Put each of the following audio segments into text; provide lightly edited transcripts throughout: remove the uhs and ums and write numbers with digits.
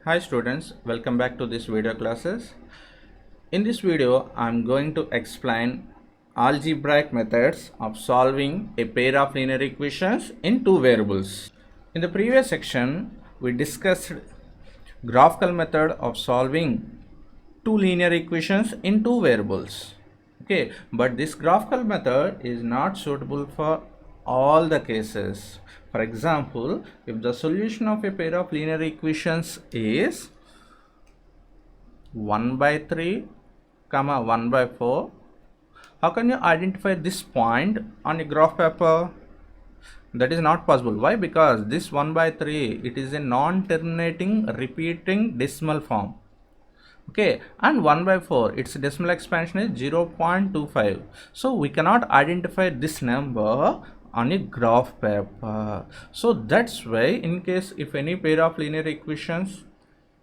Hi students, welcome back to this video classes. In this video, I am going to explain algebraic methods of solving a pair of linear equations in two variables. In the previous section, we discussed graphical method of solving two linear equations in two variables. Okay, but this graphical method is not suitable for all the cases. For example, if the solution of a pair of linear equations is 1 by 3 comma 1 by 4, how can you identify this point on a graph paper? That is not possible. Why? Because this 1 by 3, it is a non-terminating repeating decimal form. Okay, and 1 by 4, its decimal expansion is 0.25. So we cannot identify this number on a graph paper. So that's why, in case if any pair of linear equations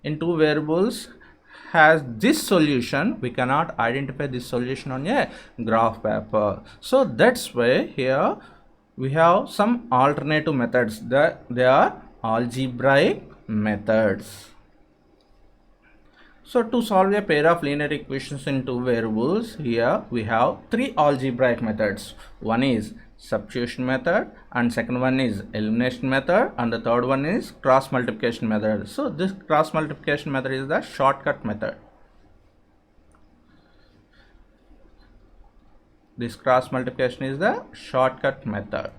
in two variables has this solution, we cannot identify this solution on a graph paper. So that's why here we have some alternative methods, that they are algebraic methods. So to solve a pair of linear equations in two variables, here we have three algebraic methods. One is substitution method, and second one is elimination method, and the third one is cross multiplication method. So this cross multiplication method is the shortcut method. This cross multiplication is the shortcut method.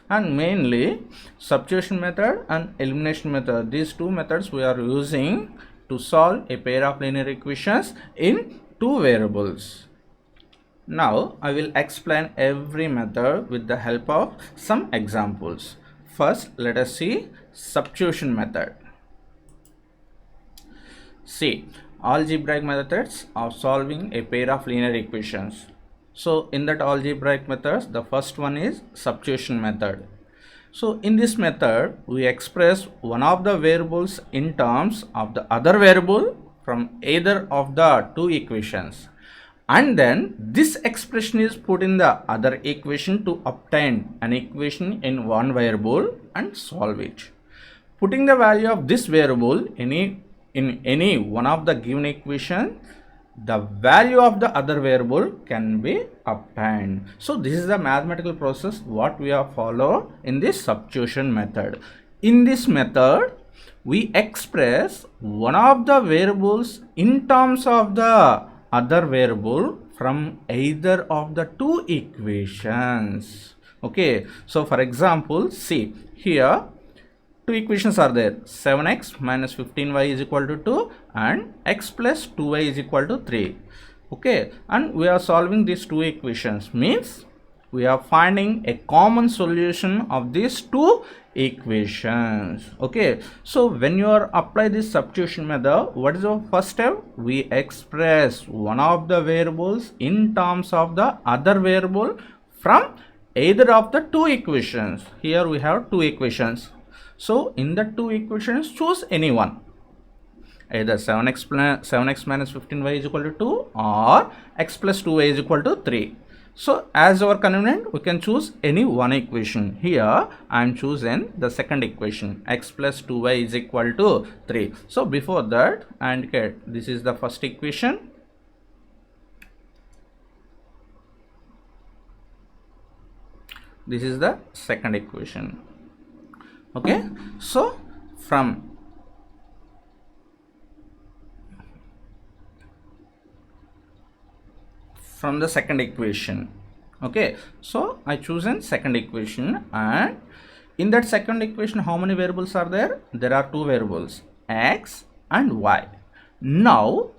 And mainly substitution method and elimination method, these two methods we are using to solve a pair of linear equations in two variables. Now I will explain every method with the help of some examples. First, let us see substitution method. See, algebraic methods of solving a pair of linear equations. So in that algebraic methods, the first one is substitution method. So in this method, we express one of the variables in terms of the other variable from either of the two equations, and then this expression is put in the other equation to obtain an equation in one variable and solve it. Putting the value of this variable in any one of the given equation, the value of the other variable can be obtained. So this is the mathematical process what we have followed in this substitution method. In this method, we express one of the variables in terms of the other variable from either of the two equations. Okay, so for example, see here two equations are there, 7x minus 15y is equal to 2 and x plus 2y is equal to 3. Okay, and we are solving these two equations, means we are finding a common solution of these two equations. Okay, so when you are apply this substitution method, what is the first step? We express one of the variables in terms of the other variable from either of the two equations. Here we have two equations. So in the two equations, choose any one, either 7x minus 15y is equal to 2 or x plus 2y is equal to 3. So as our convenient, we can choose any one equation. Here I am choosing the second equation, x plus 2y is equal to 3. So before that, I indicate this is the first equation, this is the second equation. Okay, so from the second equation, okay, so I chosen second equation, and in that second equation, how many variables are there? There are two variables, x and y. Now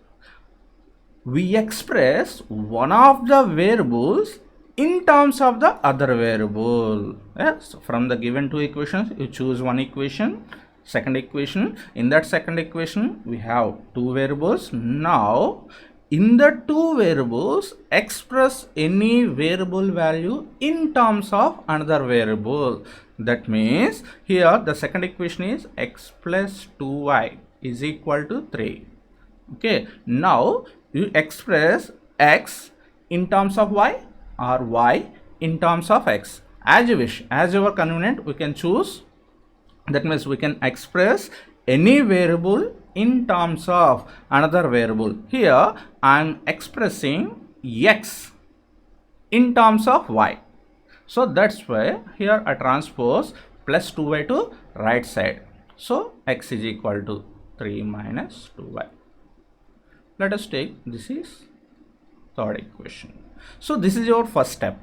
we express one of the variables in terms of the other variable. Yes, from the given two equations, you choose one equation, second equation. In that second equation, we have two variables. Now in the two variables, express any variable value in terms of another variable. That means here the second equation is x plus 2y is equal to 3. Okay, now you express x in terms of y or y in terms of x, as you wish, as your convenient. We can choose That means we can express any variable in terms of another variable. Here I am expressing x in terms of y. So that's why here I transpose plus 2y to right side. So x is equal to 3 minus 2y. Let us take this is third equation. So this is your first step.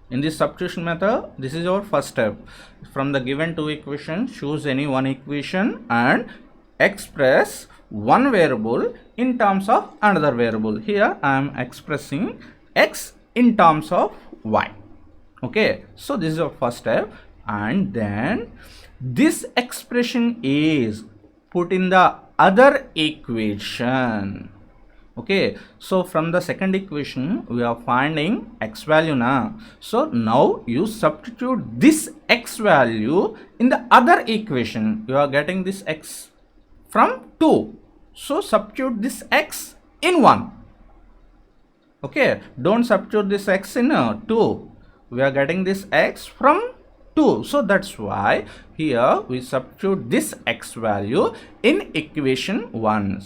In this substitution method, this is our first step. From the given two equations, choose any one equation and express one variable in terms of another variable. Here I am expressing x in terms of y. Okay, so this is our first step, and then this expression is put in the other equation. Okay, so from the second equation we are finding x value now. So now you substitute this x value in the other equation. You are getting this x from 2. So substitute this x in 1. Okay, don't substitute this x in 2. We are getting this x from 2. So that's why here we substitute this x value in equation 1.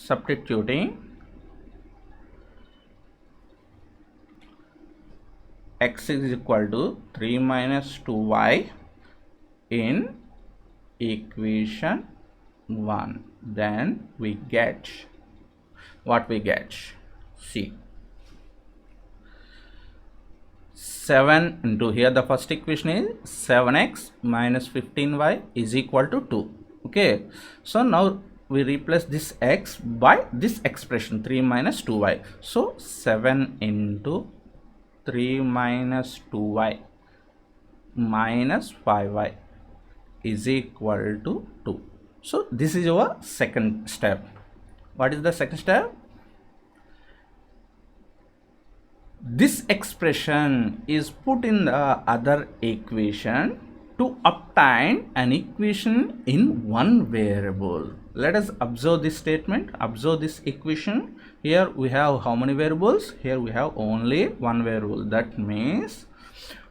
Substituting x is equal to 3 minus 2y in equation 1, then we get what we get. See, 7 into, here the first equation is 7x minus 15y is equal to 2. Okay, so now we replace this x by this expression 3 minus 2y. So 7 into 3 minus 2y minus 5y is equal to 2. So this is our second step. What is the second step? This expression is put in the other equation to obtain an equation in one variable. Let us observe this statement, observe this equation. Here we have how many variables? Here we have only one variable. That means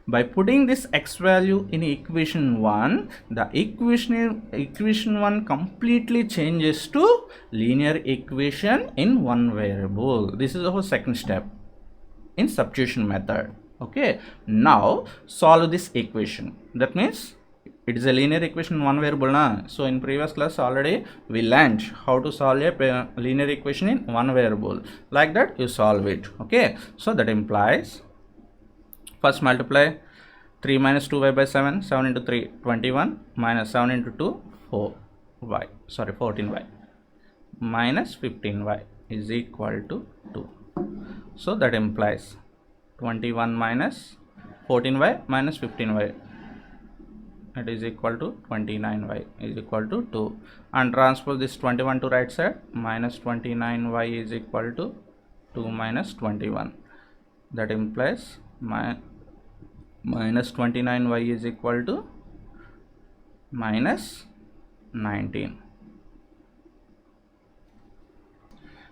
by putting this x value in equation 1, the equation 1 completely changes to linear equation in one variable. This is our second step in substitution method. Okay, now solve this equation. That means it is a linear equation in one variable na. So in previous class already we learned how to solve a linear equation in one variable. Like that you solve it. Okay, so that implies, first multiply 3 minus 2y by 7, 7 into 3 21, minus 7 into 2 4y, sorry 14y, minus 15y is equal to 2. So that implies 21 minus 14y minus 15y, it is equal to 29y is equal to 2, and transpose this 21 to right side, minus 29y is equal to 2 minus 21. That implies minus 29y is equal to minus 19.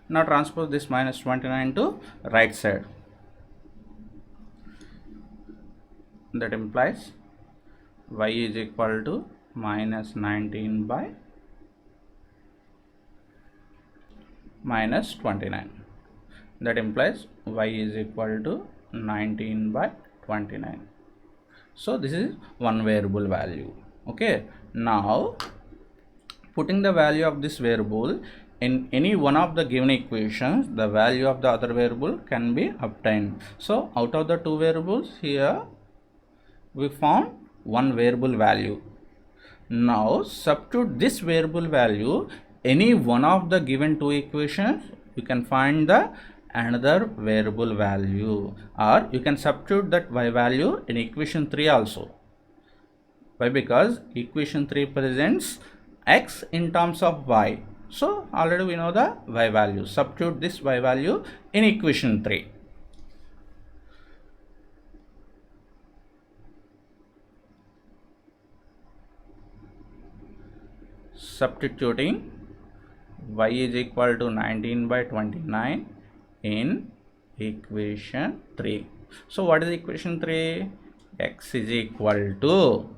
Now transpose this minus 29 to right side. That implies y is equal to minus 19 by minus 29. That implies y is equal to 19 by 29. So this is one variable value. Okay, now putting the value of this variable in any one of the given equations, the value of the other variable can be obtained. So out of the two variables, here we found one variable value. Now substitute this variable value any one of the given two equations, you can find the another variable value, or you can substitute that y value in equation 3 also. Why? Because equation 3 presents x in terms of y. So already we know the y value. Substitute this y value in equation 3. Substituting y is equal to 19 by 29 in equation 3. So what is equation 3? X is equal to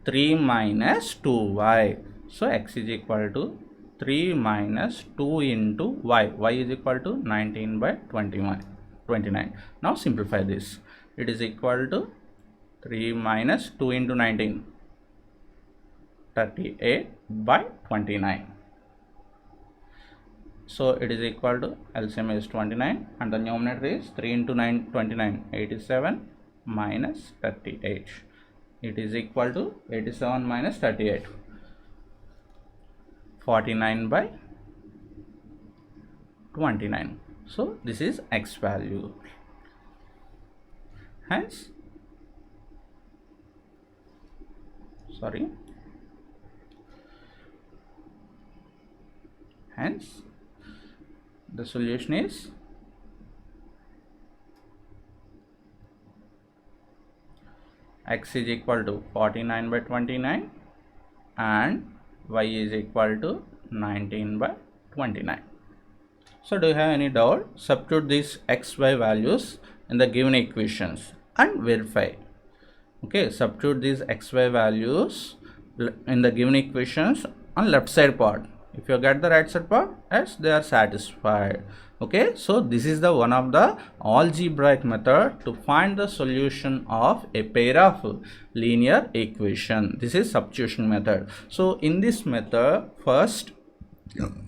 3 minus 2y. So x is equal to 3 minus 2 into y. Y is equal to 19 by 29. Now simplify this. It is equal to 3 minus 2 into 19. 38 by 29. So it is equal to LCM is 29 and the numerator is 3 into 9 29 87 minus 38. It is equal to 87 minus 38 49 by 29. So this is x value. Hence the solution is x is equal to 49 by 29 and y is equal to 19 by 29. So do you have any doubt? Substitute these x, y values in the given equations and verify. Okay, substitute these x, y values in the given equations on left side part. If you get the right side part, yes, they are satisfied. Okay, so this is the one of the algebraic method to find the solution of a pair of linear equation. This is substitution method. So in this method, first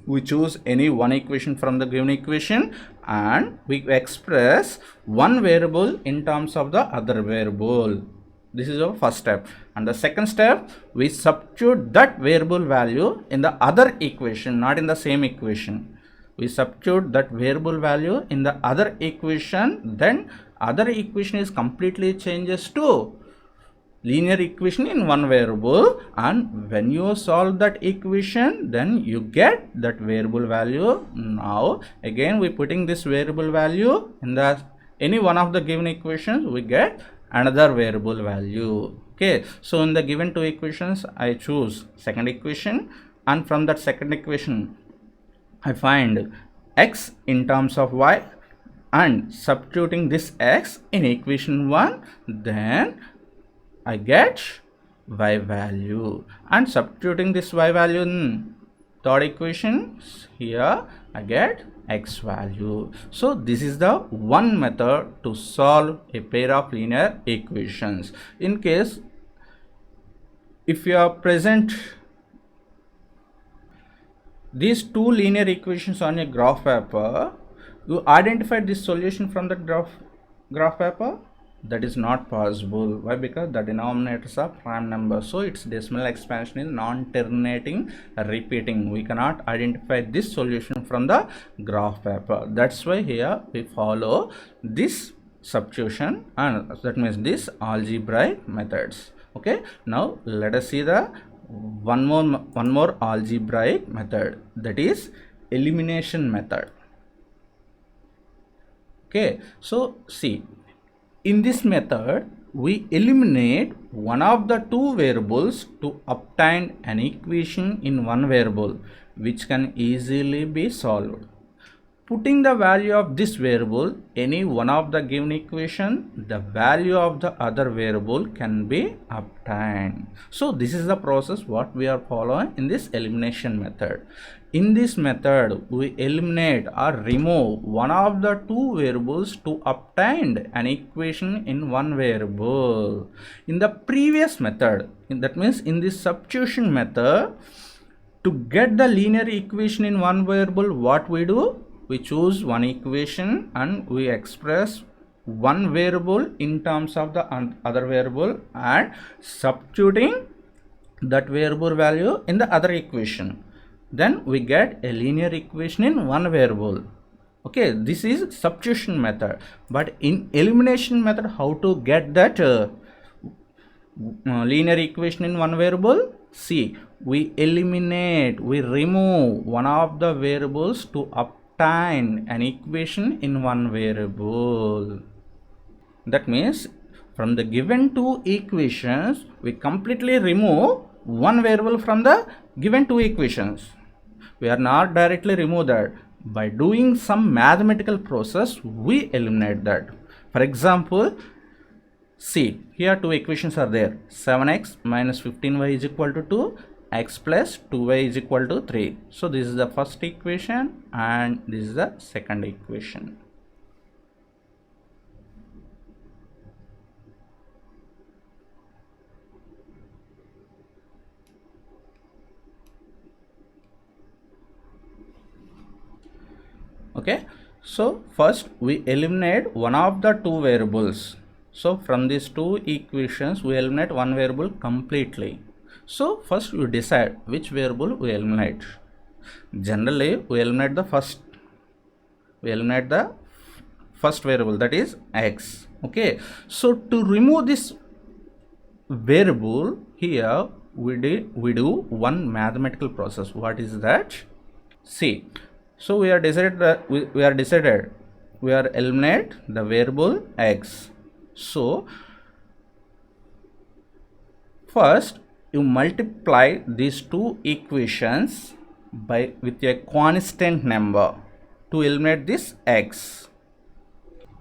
we choose any one equation from the given equation and we express one variable in terms of the other variable. This is our first step, and the second step, we substitute that variable value in the other equation, not in the same equation. We substitute that variable value in the other equation, then other equation is completely changes to linear equation in one variable, and when you solve that equation, then you get that variable value. Now again we putting this variable value in the any one of the given equations, we get another variable value. Okay, so in the given two equations, I choose second equation, and from that second equation I find x in terms of y, and substituting this x in equation 1, then I get y value, and substituting this y value in third equation, here I get x value. So this is the one method to solve a pair of linear equations. In case if you are present these two linear equations on a graph paper, you identify this solution from the graph paper. That is not possible. Why? Because the denominators are prime numbers, so its decimal expansion is non-terminating, repeating. We cannot identify this solution from the graph paper. That's why here we follow this substitution, and that means this algebraic methods. Okay, now let us see the one more algebraic method, that is elimination method. Okay, so see, in this method we eliminate one of the two variables to obtain an equation in one variable which can easily be solved. Putting the value of this variable any one of the given equation, the value of the other variable can be obtained. So this is the process what we are following in this elimination method. In this method, we eliminate or remove one of the two variables to obtain an equation in one variable. In the previous method, that means in this substitution method, to get the linear equation in one variable, what we do? We choose one equation and we express one variable in terms of the other variable and substituting that variable value in the other equation. Then we get a linear equation in one variable. Okay, this is substitution method. But in elimination method, how to get that linear equation in one variable? See, we eliminate, we remove one of the variables to obtain an equation in one variable. That means from the given two equations, we completely remove one variable from the given two equations. We are not directly remove that. By doing some mathematical process, we eliminate that. For example, see, here two equations are there. 7x minus 15y is equal to 2, x plus 2y is equal to 3. So this is the first equation and this is the second equation. Okay, so first we eliminate one of the two variables. So from these two equations we eliminate one variable completely. So first you decide which variable we eliminate. Generally we eliminate the first variable, that is x. Okay, so to remove this variable, here we do one mathematical process. What is that? See, so we are decided that we are eliminate the variable x. So first you multiply these two equations with a constant number to eliminate this x.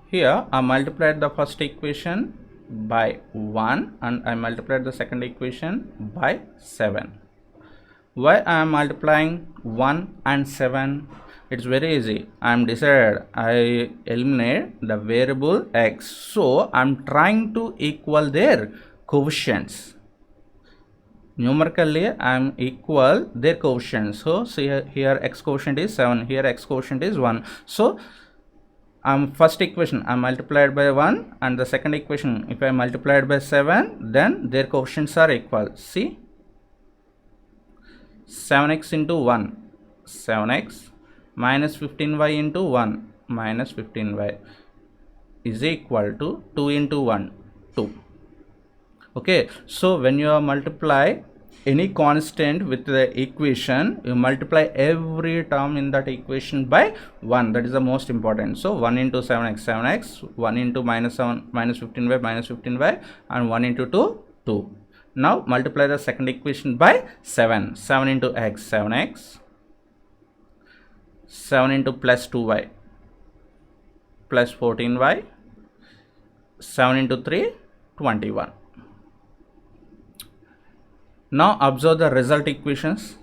Here I multiplied the first equation by 1 and I multiplied the second equation by 7. Why I am multiplying 1 and 7? It's very easy. I am decided I eliminate the variable x. So I am trying to equal their coefficients. Numerically I am equal their coefficients. So see here x coefficient is 7, here x coefficient is 1. So first equation I multiplied by 1 and the second equation if I multiplied by 7, then their coefficients are equal. See, 7x into 1, 7x, minus 15y into 1, minus 15y is equal to 2 into 1, 2. Okay, so when you multiply any constant with the equation, you multiply every term in that equation by 1. That is the most important. So 1 into 7x, 7x, 1 into minus 7, minus 15y, minus 15y, and 1 into 2, 2. Now multiply the second equation by 7. 7 into x, 7x, 7 into plus 2y, plus 14y, 7 into 3, 21. Now observe the result equations.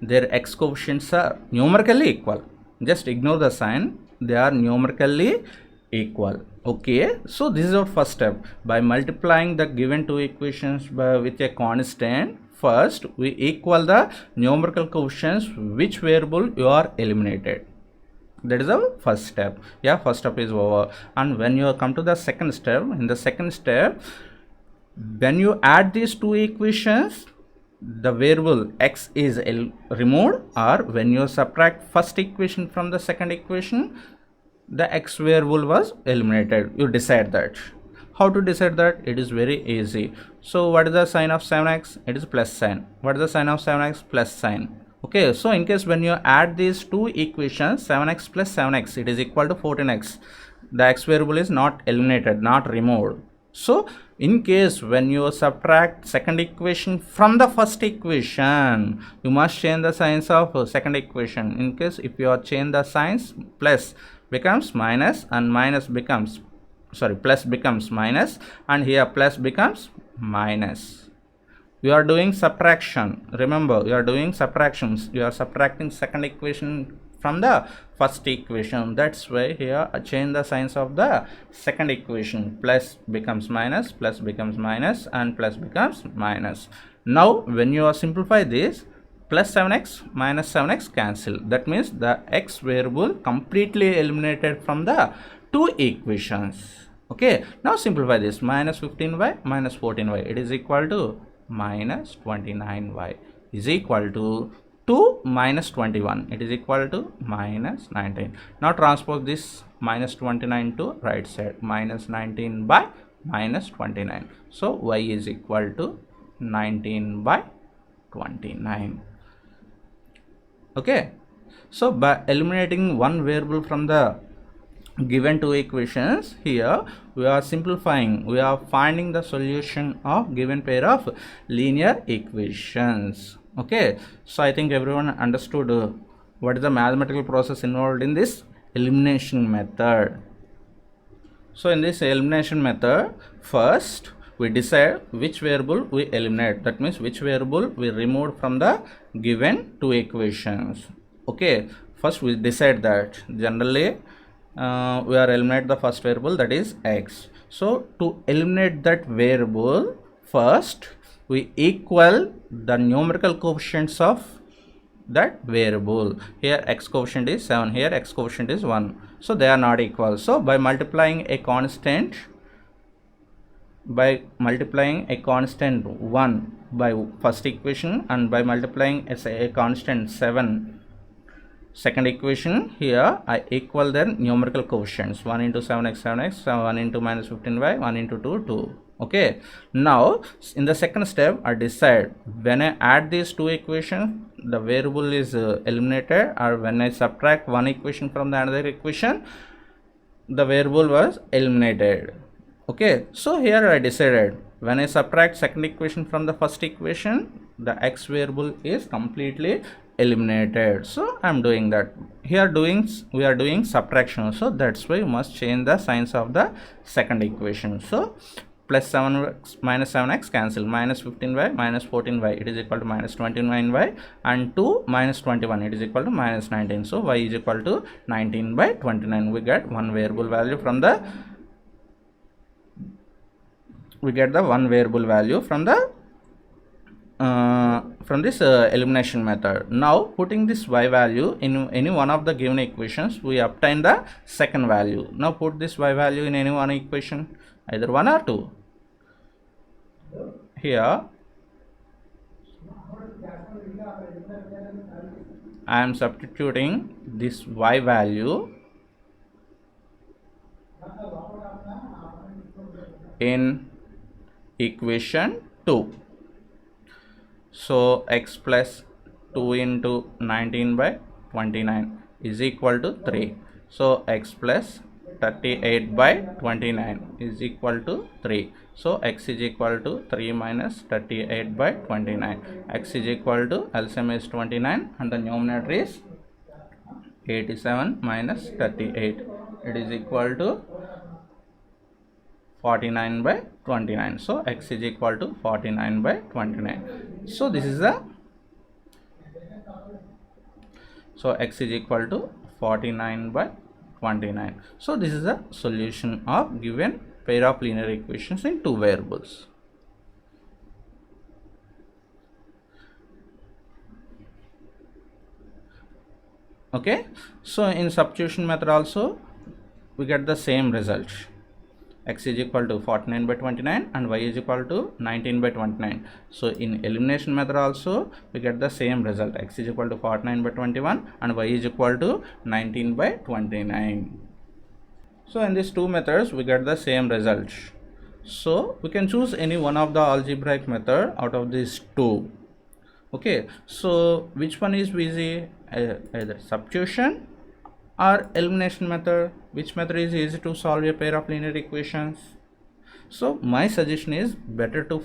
Their x coefficients are numerically equal. Just ignore the sign. They are numerically equal. Okay, so this is our first step. By multiplying the given two equations with a constant, first we equal the numerical coefficients which variable you are eliminated. That is the first step. Yeah, first step is over. And when you come to the second step, in the second step, when you add these two equations, the variable x is removed, or when you subtract first equation from the second equation, the x variable was eliminated. You decide that. How to decide that? It is very easy. So what is the sign of 7x? It is plus sign. What is the sign of 7x? Plus sign. Okay, so in case when you add these two equations, 7x plus 7x, it is equal to 14x. The x variable is not eliminated, not removed. So in case when you subtract second equation from the first equation, you must change the signs of second equation. In case if you are change the signs, plus becomes minus and minus becomes, plus becomes minus, and here plus becomes minus. You are doing subtraction. Remember, you are doing subtractions. You are subtracting second equation from the first equation. That's why here I change the signs of the second equation. Plus becomes minus, plus becomes minus, and plus becomes minus. Now when you simplify this, plus 7x minus 7x cancel. That means the x variable completely eliminated from the two equations. Okay, now simplify this. Minus 15y minus 14y, it is equal to minus 29y is equal to 2 minus 21, it is equal to minus 19. Now transpose this minus 29 to right side. Minus 19 by minus 29. So y is equal to 19 by 29. Okay, so by eliminating one variable from the given two equations, here we are simplifying, we are finding the solution of given pair of linear equations. Okay, so I think everyone understood what is the mathematical process involved in this elimination method. So in this elimination method, first we decide which variable we eliminate. That means which variable we remove from the given two equations. Okay, first we decide that. Generally, we are eliminate the first variable, that is x. So to eliminate that variable, first we equal the numerical coefficients of that variable. Here x coefficient is 7, here x coefficient is 1, so they are not equal. So by multiplying a constant 1 by first equation and by multiplying a constant 7 second equation, here I equal their numerical coefficients. 1 into 7x 7x, 1 into minus 15y, 1 into 2 2. Okay, now in the second step I decide when I add these two equations the variable is eliminated, or when I subtract one equation from the another equation the variable was eliminated. Okay, so here I decided when I subtract second equation from the first equation the x variable is completely eliminated. So I'm doing that. Here we are doing subtraction, so that's why you must change the signs of the second equation. So plus 7x minus 7x cancel, minus 15y minus 14y, it is equal to minus 29y, and 2 minus 21, it is equal to minus 19. So y is equal to 19 by 29. We get one variable value from the one variable value from the from this elimination method. Now putting this y value in any one of the given equations, we obtain the second value. Now put this y value in any one equation, either 1 or 2. Here I am substituting this y value in equation 2. So x plus 2 into 19 by 29 is equal to 3. So x plus 38 by 29 is equal to 3. So x is equal to 3 minus 38 by 29. X is equal to LCM is 29 and the numerator is 87 minus 38. It is equal to 49 by 29. So x is equal to 49 by 29. So this is the x is equal to 49 by 29. So this is the solution of given pair of linear equations in two variables. Okay, so in substitution method also we get the same result. X is equal to 49 by 29 and y is equal to 19 by 29. So in elimination method also we get the same result. X is equal to 49 by 21 and y is equal to 19 by 29. So in these two methods we get the same result. So we can choose any one of the algebraic method out of these two. Okay, so which one is easy? Either substitution or elimination method. Which method is easy to solve a pair of linear equations? So my suggestion is better to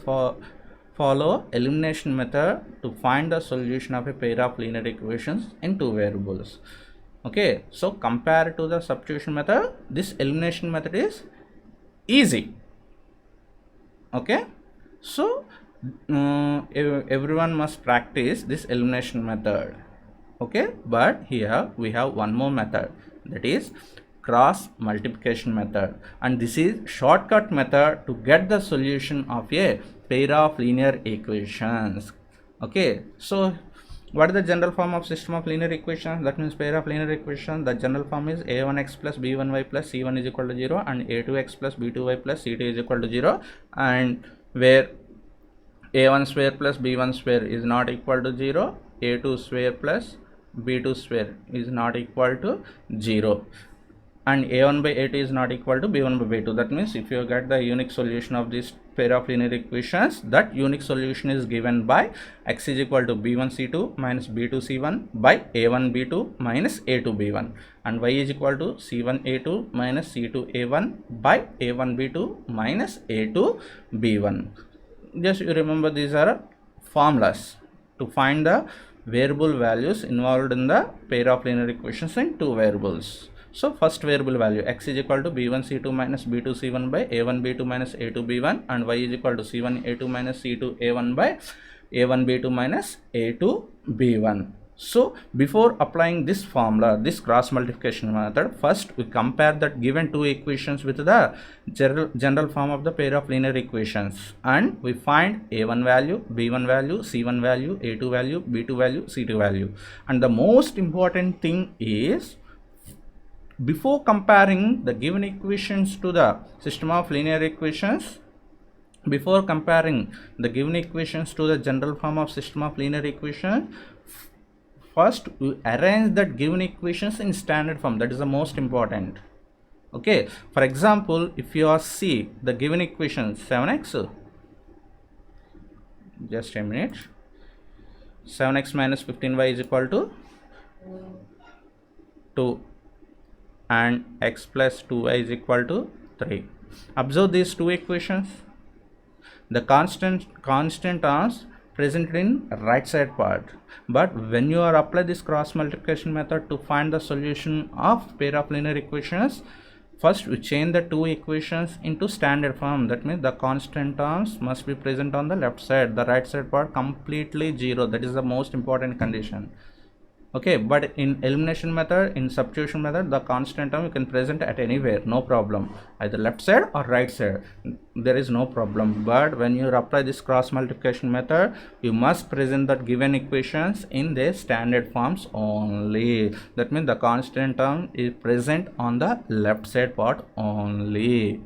follow elimination method to find the solution of a pair of linear equations in two variables. Okay, so compared to the substitution method, this elimination method is easy. Okay, so everyone must practice this elimination method. Okay, but here we have one more method, that is cross multiplication method, and this is shortcut method to get the solution of a pair of linear equations. Okay, so what is the general form of system of linear equations? That means pair of linear equations, the general form is a1x plus b1y plus c1 is equal to 0 and a2x plus b2y plus c2 is equal to 0, and where a1 square plus b1 square is not equal to 0, a2 square plus b2 square is not equal to 0, and a1 by a2 is not equal to b1 by b2. That means if you get the unique solution of this pair of linear equations, that unique solution is given by x is equal to b1 c2 minus b2 c1 by a1 b2 minus a2 b1, and y is equal to c1 a2 minus c2 a1 by a1 b2 minus a2 b1. Just you remember these are formulas. to find the variable values involved in the pair of linear equations in two variables. So first variable value x is equal to b1 c2 minus b2 c1 by a1 b2 minus a2 b1, and y is equal to c1 a2 minus c2 a1 by a1 b2 minus a2 b1. So before applying this formula, this cross multiplication method, first we compare that given two equations with the general form of the pair of linear equations, and we find a1 value, b1 value, c1 value, a2 value, b2 value, c2 value. And the most important thing is, before comparing the given equations to the system of linear equations, before comparing the given equations to the general form of system of linear equations, first we arrange that given equations in standard form. That is the most important. Okay, for example, if you are see the given equation 7x, just a minute, 7x minus 15y is equal to 2 and x plus 2y is equal to 3. Observe these two equations. The constant terms present in right side part, but when you are apply this cross multiplication method to find the solution of pair of linear equations, first we change the two equations into standard form. That means the constant terms must be present on the left side, the right side part completely 0. That is the most important condition. Okay, but in elimination method, in substitution method, the constant term you can present at anywhere, no problem, either left side or right side, there is no problem. But when you apply this cross multiplication method, you must present that given equations in their standard forms only. That means the constant term is present on the left side part only.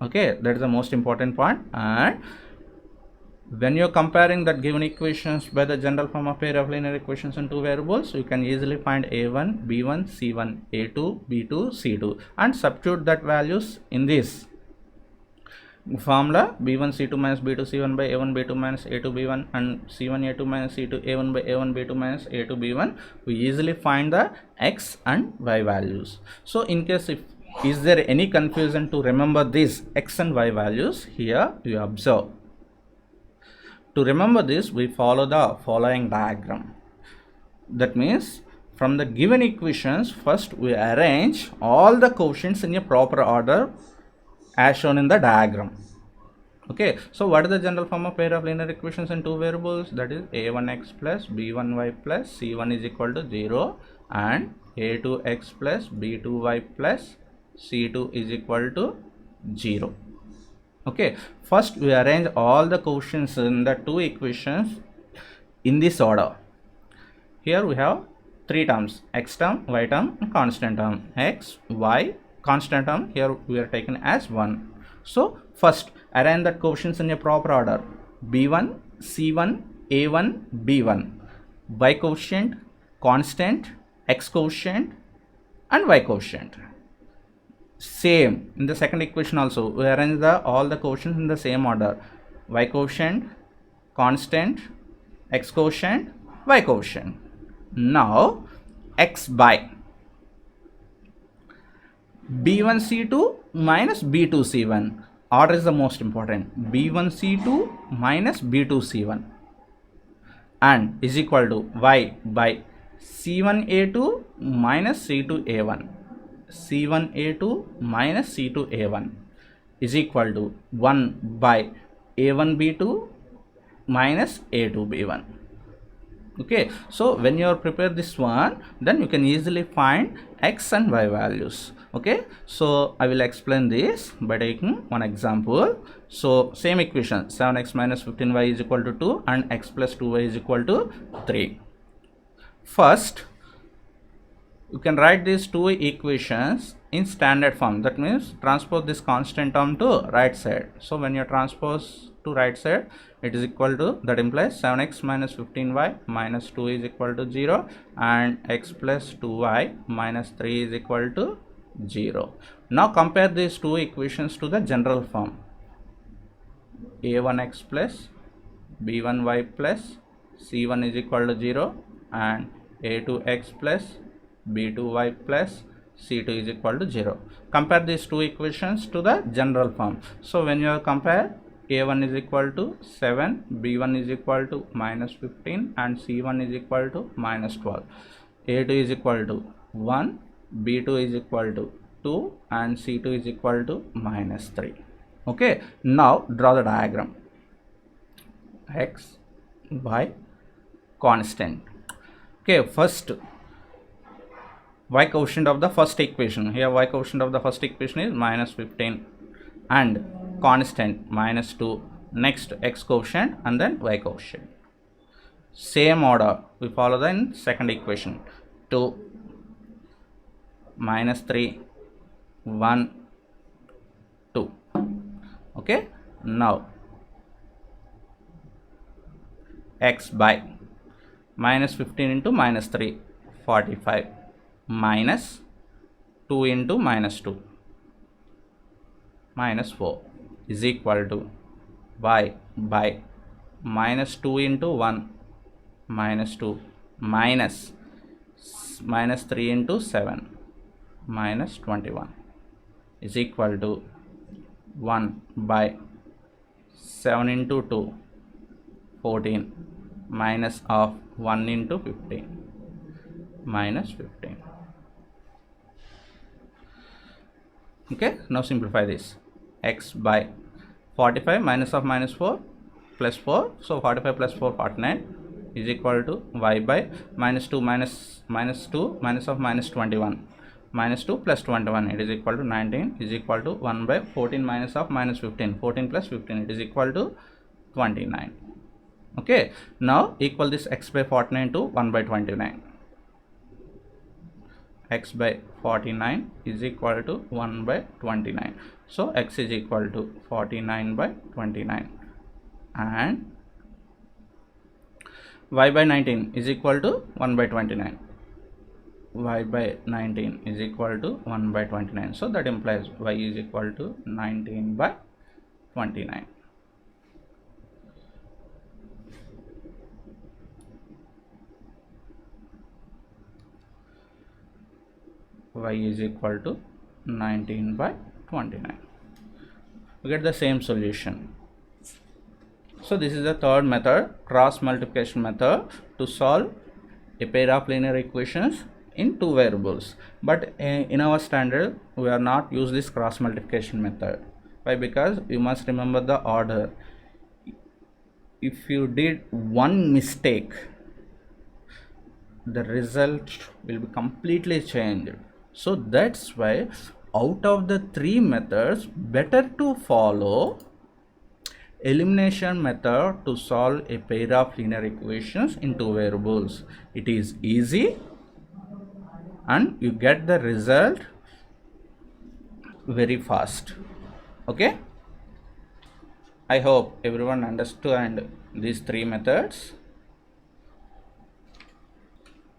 Okay, that is the most important point. And when you're comparing that given equations by the general form of pair of linear equations in two variables, you can easily find a1, b1, c1, a2, b2, c2, and substitute that values in this formula: b1 c2 minus b2 c1 by a1 b2 minus a2 b1, and c1 a2 minus c2 a1 by a1 b2 minus a2 b1. We easily find the x and y values. So in case if is there any confusion to remember these x and y values, here you observe. To remember this, we follow the following diagram. That means from the given equations, first we arrange all the quotients in a proper order as shown in the diagram. Okay, so what is the general form of pair of linear equations in two variables? That is a1x plus b1y plus c1 is equal to 0, and a2x plus b2y plus c2 is equal to 0. Okay, first we arrange all the quotients in the two equations in this order. Here we have three terms: x term, y term, and constant term. X, y, constant term here we are taken as 1. So first arrange the quotients in a proper order: b1, c1, a1, b1, y quotient, constant, x quotient, and y quotient. Same in the second equation also, we arrange all the quotients in the same order: y quotient, constant, x quotient, y quotient. Now x by b1 c2 minus b2 c1, order is the most important: b1 c2 minus b2 c1, and is equal to y by c1 a2 minus c2 a1, c1 a2 minus c2 a1 is equal to 1 by a1 b2 minus a2 b1. Okay, so when you prepare this one, then you can easily find x and y values. Okay, so I will explain this by taking one example. So same equation, 7x minus 15y is equal to 2 and x plus 2y is equal to 3. First you can write these two equations in standard form. That means transpose this constant term to right side. So when you transpose to right side, it is equal to, that implies 7x minus 15y minus 2 is equal to 0, and x plus 2y minus 3 is equal to 0. Now compare these two equations to the general form: a1x plus b1y plus c1 is equal to 0, and a2x plus b2y plus c2 is equal to 0. Compare these two equations to the general form. So when you compare, a1 is equal to 7, b1 is equal to minus 15, and c1 is equal to minus 12. a2 is equal to 1, b2 is equal to 2, and c2 is equal to minus 3. Okay, now draw the diagram. X, y, constant. Okay, first y coefficient of the first equation. Here y coefficient of the first equation is minus 15 and constant minus 2. Next x coefficient and then y coefficient. Same order we follow the second equation. 2, minus 3, 1, 2. Okay, now x by minus 15 into minus 3, 45, minus 2 into minus 2, minus 4, is equal to y by minus 2 into 1, minus 2, minus 3 into 7, minus 21, is equal to 1 by 7 into 2, 14, minus of 1 into 15, minus 15. Okay, now simplify this. X by 45 minus of minus 4 plus 4, so 45 plus 4, 49, is equal to y by minus 2 minus 2 minus of minus 21, minus 2 plus 21, it is equal to 19, is equal to 1 by 14 minus of minus 15, 14 plus 15, it is equal to 29. Okay, now equal this x by 49 to 1 by 29. X by 49 is equal to 1 by 29. So x is equal to 49 by 29, and y by 19 is equal to 1 by 29. Y by 19 is equal to 1 by 29. So that implies y is equal to 19 by 29. Y is equal to 19 by 29. We get the same solution. So this is the third method, cross multiplication method, to solve a pair of linear equations in two variables. But in our standard we are not use this cross multiplication method. Why? Because you must remember the order. If you did one mistake, the result will be completely changed. So that's why out of the three methods, better to follow elimination method to solve a pair of linear equations in two variables. It is easy and you get the result very fast. Okay, I hope everyone understood these three methods.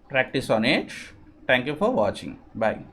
Practice on it. Thank you for watching. Bye.